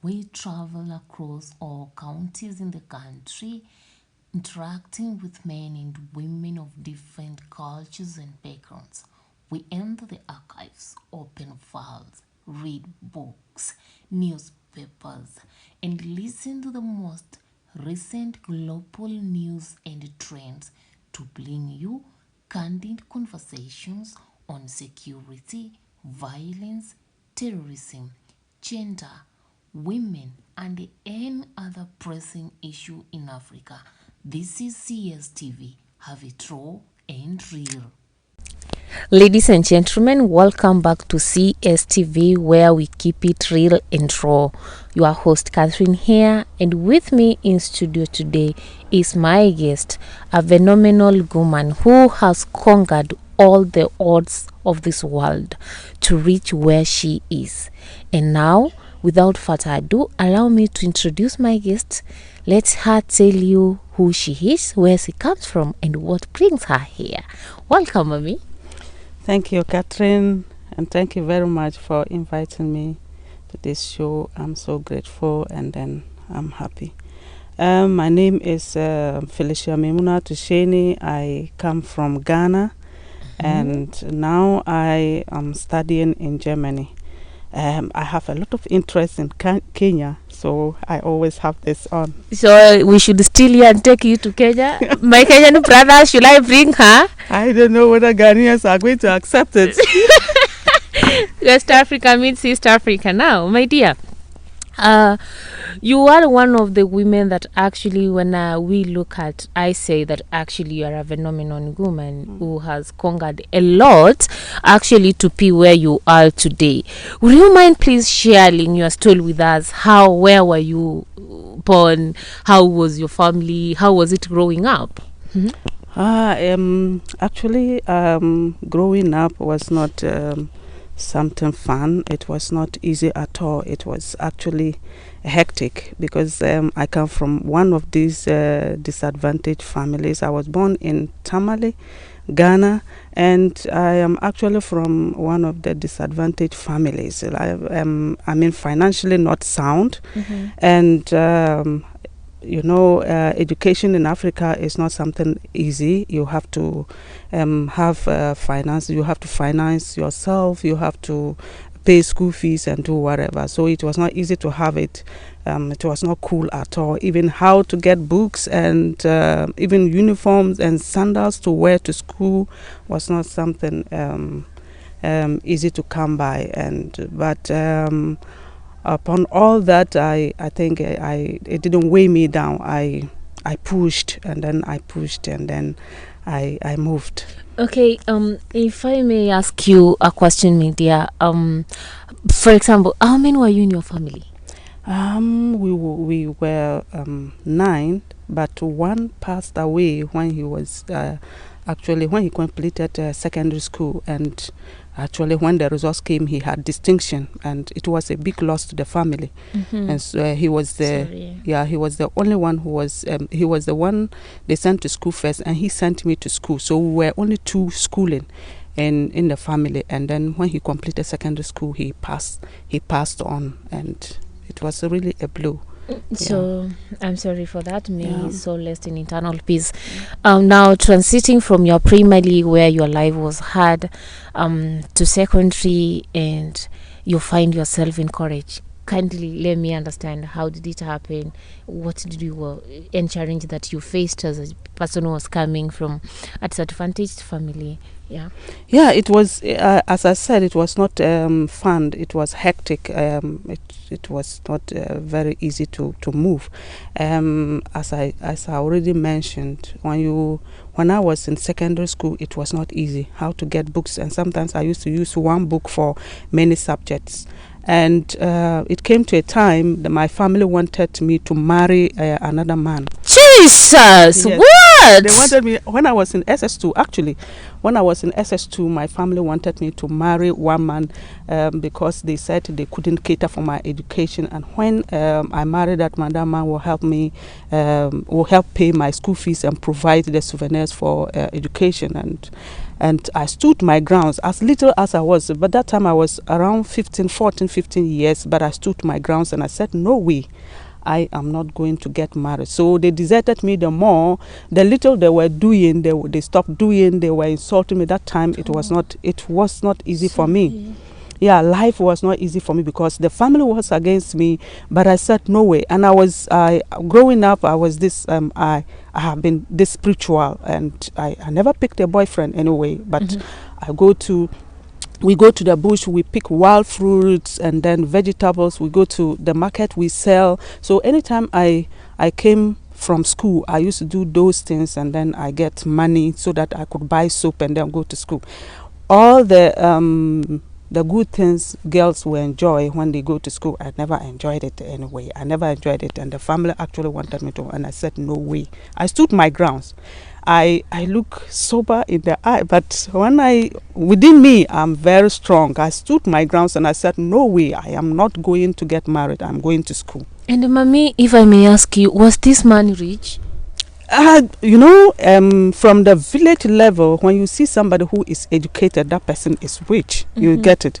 we travel across all counties in the country, interacting with men and women of different cultures and backgrounds. We enter the archives, open files, read books, newspapers, and listen to the most recent global news and trends to bring you candid conversations on security, violence, terrorism, gender, women, and any other pressing issue in Africa. This is CSTV. Have it raw and real. Ladies and gentlemen, welcome back to CSTV, where we keep it real and raw. Your host Catherine here, and with me in studio today is my guest, a phenomenal woman who has conquered all the odds of this world to reach where she is. And now, without further ado, allow me to introduce my guest. Let her tell you who she is, where she comes from, and what brings her here. Welcome, Mommy. Thank you, Catherine, and thank you very much for inviting me to this show. I'm so grateful, and then I'm happy. My name is Felicia memunatu sheini. I come from Ghana, and now I am studying in Germany. I have a lot of interest in Kenya, so I always have this on. So we should steal you and take you to Kenya? My Kenyan brother, should I bring her? I don't know whether Ghanaians are going to accept it. West Africa means East Africa now, my dear. You are one of the women that actually, when we look at, I say that actually you are a phenomenal woman who has conquered a lot actually to be where you are today. Would you mind please sharing your story with us? Where were you born? How was your family? How was it growing up? Actually, growing up was not something fun. It was not easy at all. It was actually hectic because I come from one of these disadvantaged families. I was born in Tamale, Ghana, and I am actually from one of the disadvantaged families. I mean, financially not sound, and education in Africa is not something easy. You have to have finance. You have to finance yourself. You have to pay school fees and do whatever. So it was not easy to have it. It was not cool at all. Even how to get books and even uniforms and sandals to wear to school was not something easy to come by. But upon all that, I think it didn't weigh me down. I pushed and then I pushed and then I moved. Okay, if I may ask you a question, my dear. For example, how many were you in your family? We were 9, but one passed away when he was when he completed secondary school, and actually when the results came, he had distinction, and it was a big loss to the family. And so he was he was the only one who was he was the one they sent to school first, and he sent me to school. So we were only 2 schooling in the family, and then when he completed secondary school, he passed on, and it was really a blow. So I'm sorry for that. May his soul rest in eternal peace. Now transiting from your primary, where your life was hard, to secondary, and you find yourself in college. Kindly let me understand, how did it happen? What did you and challenge that you faced as a person who was coming from a disadvantaged family? Yeah, it was as I said, it was not fun. It was hectic. It was not very easy to move. As I already mentioned, when I was in secondary school, it was not easy how to get books, and sometimes I used to use one book for many subjects. And it came to a time that my family wanted me to marry another man. Jesus, yes. What? They wanted me when I was in SS2. Actually, when I was in SS2, my family wanted me to marry one man because they said they couldn't cater for my education. And when I married that man will help me, will help pay my school fees and provide the souvenirs for education. And I stood my grounds as little as I was. But that time I was around 15 years, but I stood my grounds and I said, no way, I am not going to get married. So they deserted me the more. The little they were doing, they stopped doing. They were insulting me. That time it was not easy for me. Yeah, life was not easy for me because the family was against me. But I said no way. And growing up, I was this. I have been this spiritual, and I never picked a boyfriend anyway. But we go to the bush, we pick wild fruits and then vegetables. We go to the market, we sell. So anytime I came from school, I used to do those things, and then I get money so that I could buy soap and then go to school. All the good things girls will enjoy when they go to school, I never enjoyed it anyway. I never enjoyed it, and the family actually wanted me to, and I said no way. I stood my grounds. I look sober in the eye, but within me, I'm very strong. I stood my grounds and I said, no way, I am not going to get married. I'm going to school. And Mami, if I may ask you, was this man rich? From the village level, when you see somebody who is educated, that person is rich. You get it.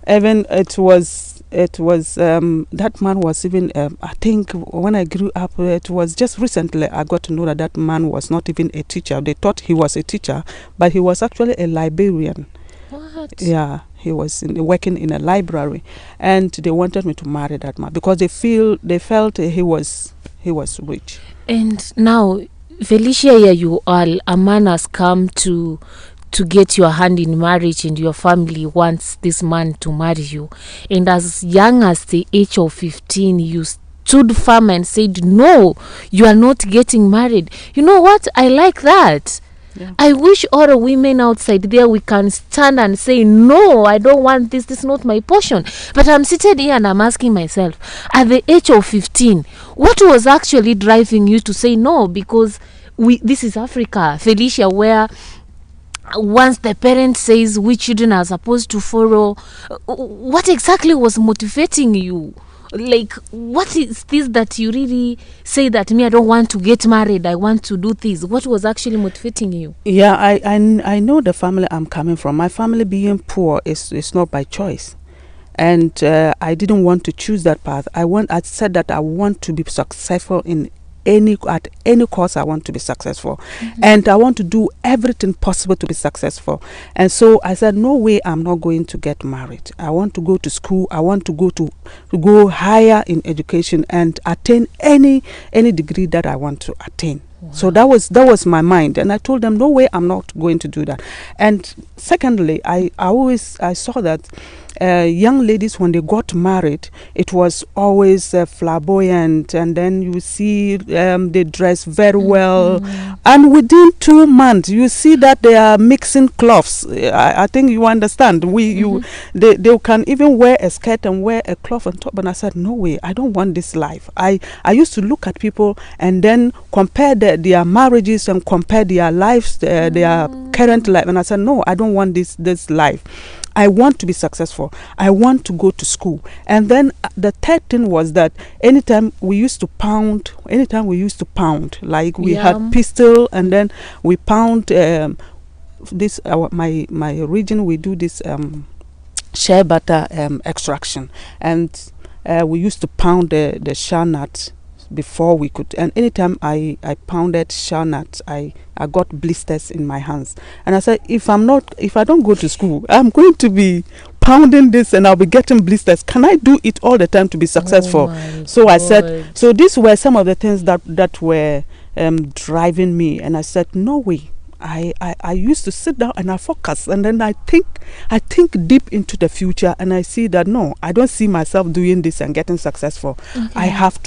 Even it was that man was even I think when I grew up, it was just recently I got to know that man was not even a teacher. They thought he was a teacher, but he was actually a librarian. What? Yeah, he was working in a library, and they wanted me to marry that man because they felt he was rich. And now, Felicia, here you are, a man has come to get your hand in marriage, and your family wants this man to marry you. And as young as the age of 15, you stood firm and said, no, you are not getting married. You know what? I like that. Yeah. I wish all the women outside there, we can stand and say, no, I don't want this. This is not my portion. But I'm seated here and I'm asking myself, at the age of 15, what was actually driving you to say no? Because this is Africa, Felicia, where once the parent says which children are supposed to follow, what exactly was motivating you? Like, what is this that you really say that I don't want to get married, I want to do this? What was actually motivating you? Yeah, I know the family I'm coming from. My family being poor is not by choice. And I didn't want to choose that path. I said that I want to be successful at any course. I want to be successful, and I want to do everything possible to be successful. And so I said, no way, I'm not going to get married. I want to go to school. I want to go higher in education and attain any degree that I want to attain. Wow. So that was my mind, and I told them, no way, I'm not going to do that. And secondly, I saw that young ladies, when they got married, it was always flamboyant, and then you see they dress very well, and within 2 months you see that they are mixing cloths. I think you understand. They can even wear a skirt and wear a cloth on top. And I said, no way, I don't want this life. I used to look at people and then compare their marriages and compare their lives, their current life, and I said, no, I don't want this life. I want to be successful. I want to go to school. And then the third thing was that anytime we used to pound, like we had pistol, and then we pound my region, we do this shea butter extraction, and we used to pound the shea nuts before we could. And anytime I pounded shea nuts, I got blisters in my hands. And I said, if I don't go to school, I'm going to be pounding this and I'll be getting blisters. Can I do it all the time to be successful? So I said, so these were some of the things that were driving me. And I said, no way. I used to sit down and I focus, and then I think deep into the future, and I see that no, I don't see myself doing this and getting successful. Okay. I have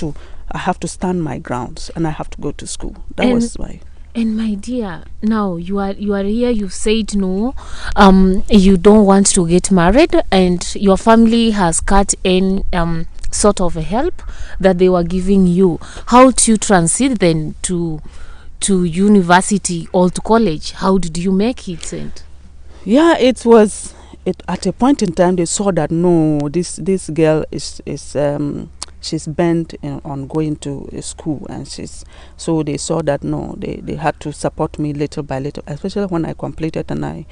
to stand my grounds, and I have to go to school. That was why. And my dear, now you are here. You said no, you don't want to get married, and your family has cut in sort of a help that they were giving you. How do you transit then to university or to college? How did you make it? Yeah, it was at a point in time they saw that no, this girl is she's bent on going to school, and so they saw that no, they had to support me little by little, especially when I completed and I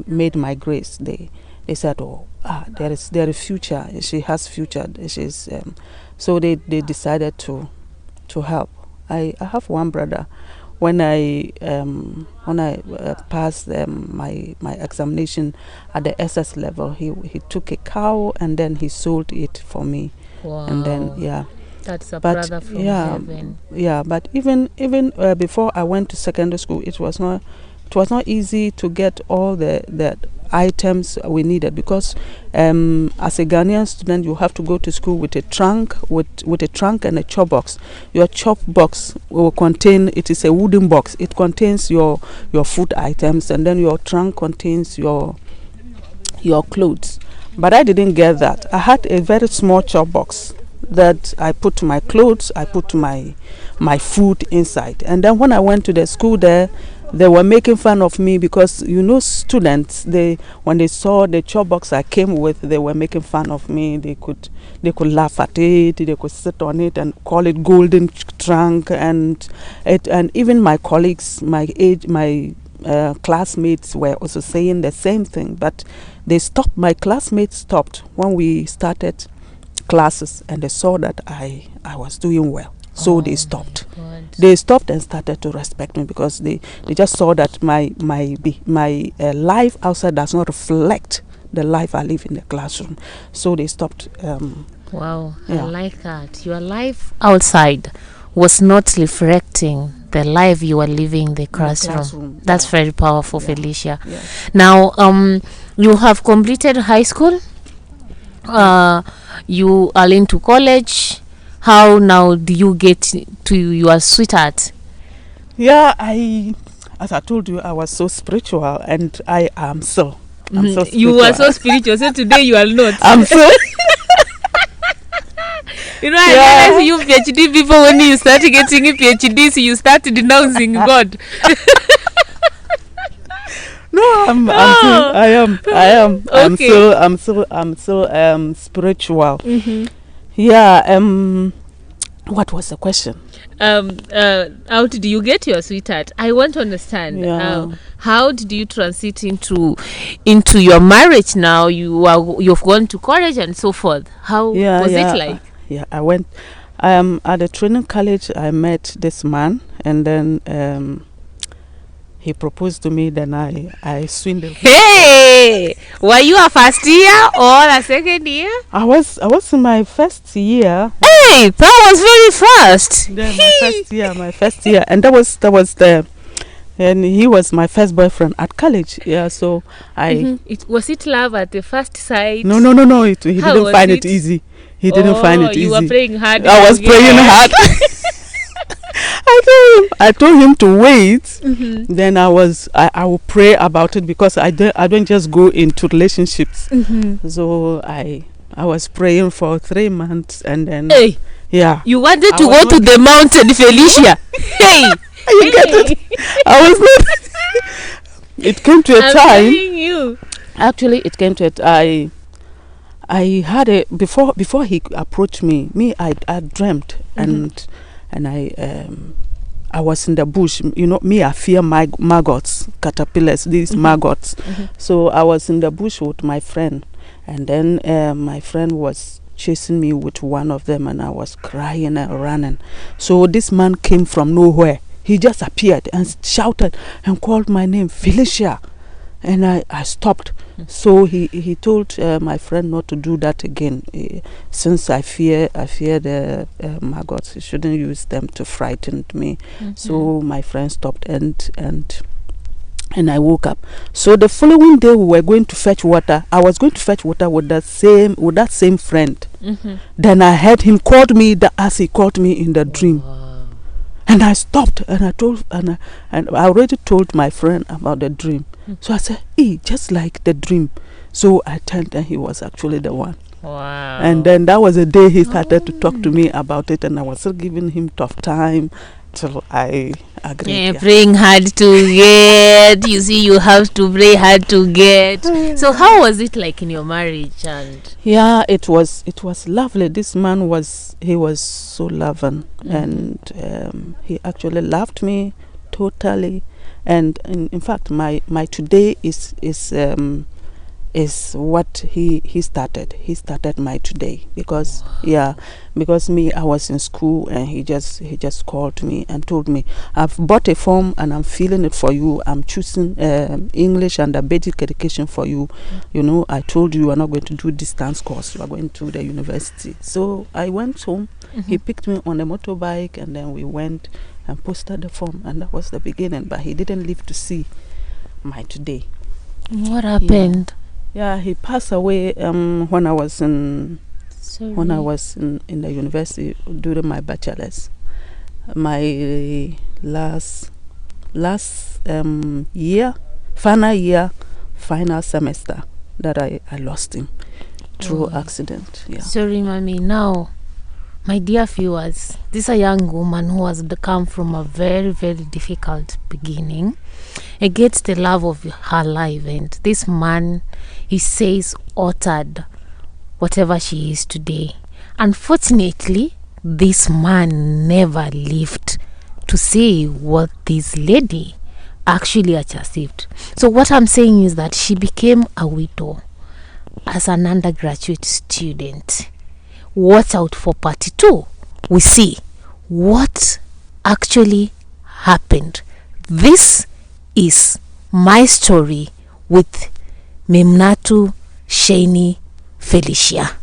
made my grades. They said, oh, there is future. She has future. She's so they decided to help. I have one brother. When I passed my examination at the SS level, he took a cow and then he sold it for me. Wow. And then that's a brother from heaven. Yeah, but even before I went to secondary school, it was not easy to get all the items we needed, because as a Ghanaian student you have to go to school with a trunk and a chop box. Your chop box will contain, it is a wooden box, it contains your food items, and then your trunk contains your clothes. But I didn't get that. I had a very small chop box that I put my clothes, I put my food inside. And then when I went to the school there, they were making fun of me, because students, when they saw the chop box I came with, they were making fun of me. They could laugh at it, they could sit on it and call it golden trunk, and even my colleagues, my classmates were also saying the same thing. But my classmates stopped when we started classes, and they saw that I was doing well. So they stopped. They stopped and started to respect me, because they just saw that my life outside does not reflect the life I live in the classroom. So they stopped. Wow, yeah. I like that. Your life outside was not reflecting the life you were living in the classroom. That's very powerful, Felicia. Yeah. Now, you have completed high school. You are into college. How now do you get to your sweetheart? Yeah, as I told you, I was so spiritual, and I am so. I'm so spiritual. You were so spiritual, so today you are not. I'm so. I realize you PhD people, when you start getting a PhD, so you start denouncing God. No, I am. Okay. I'm so spiritual. Mm-hmm. Yeah. What was the question? How did you get your sweetheart? I want to understand. Yeah. How did you transit into your marriage? Now you've gone to college and so forth. How was it like? I went. At the training college, I met this man, and then he proposed to me. Then I swindled. Hey, were you a first year or a second year? I was in my first year. Hey, that was very fast. Yeah, my first year, and that was and he was my first boyfriend at college. Yeah, so Was it love at the first sight? No. He didn't find it easy. He didn't find it easy. You were praying hard. I was praying hard. I told him to wait. Mm-hmm. Then I will pray about it, because I don't just go into relationships. Mm-hmm. So I was praying for 3 months, and then yeah. You wanted to go to the mountain, Felicia. Hey, you get it? I was not. It came to a time. You. Actually, it came to it. I had a before he approached me. I dreamt, mm-hmm. and I was in the bush. I fear maggots, caterpillars, these mm-hmm. maggots. Mm-hmm. So I was in the bush with my friend, and then my friend was chasing me with one of them, and I was crying and running. So this man came from nowhere. He just appeared and shouted and called my name, Felicia. And I stopped. Mm-hmm. So he told my friend not to do that again. Since I fear the maggots, he shouldn't use them to frighten me. Mm-hmm. So my friend stopped, and I woke up. So the following day we were going to fetch water. I was going to fetch water with that same friend. Mm-hmm. Then I heard him called me as he called me in the dream. Wow. And I stopped, and I already told my friend about the dream. So I said, just like the dream. So I turned, and he was actually the one. Wow. And then that was the day he started to talk to me about it, and I was still giving him tough time till I Agreed. Yeah. Praying hard to get. You see, you have to pray hard to get. So how was it like in your marriage? And Yeah, it was lovely. This man was so loving, and he actually loved me totally. And in fact, my today is what he started. He started my today because because me, I was in school, and he just called me and told me, I've bought a form and I'm filling it for you. I'm choosing English and a basic education for you. You know, I told you are not going to do distance course. You are going to the university. So I went home. He picked me on a motorbike, and then we went and posted the form, and that was the beginning. But he didn't live to see my today. what happened? Yeah, he passed away when I was in Sorry. in the university during my bachelor's. My last year, final semester, that I lost him through accident. Yeah. Sorry, mommy. Now, my dear viewers, this is a young woman who has come from a very, very difficult beginning against the love of her life, and this man, he says, altered whatever she is today. Unfortunately, this man never lived to see what this lady actually achieved. So what I'm saying is that she became a widow as an undergraduate student. Watch out for part 2. We see what actually happened. This is my story with memunatu, sheini, Felicia.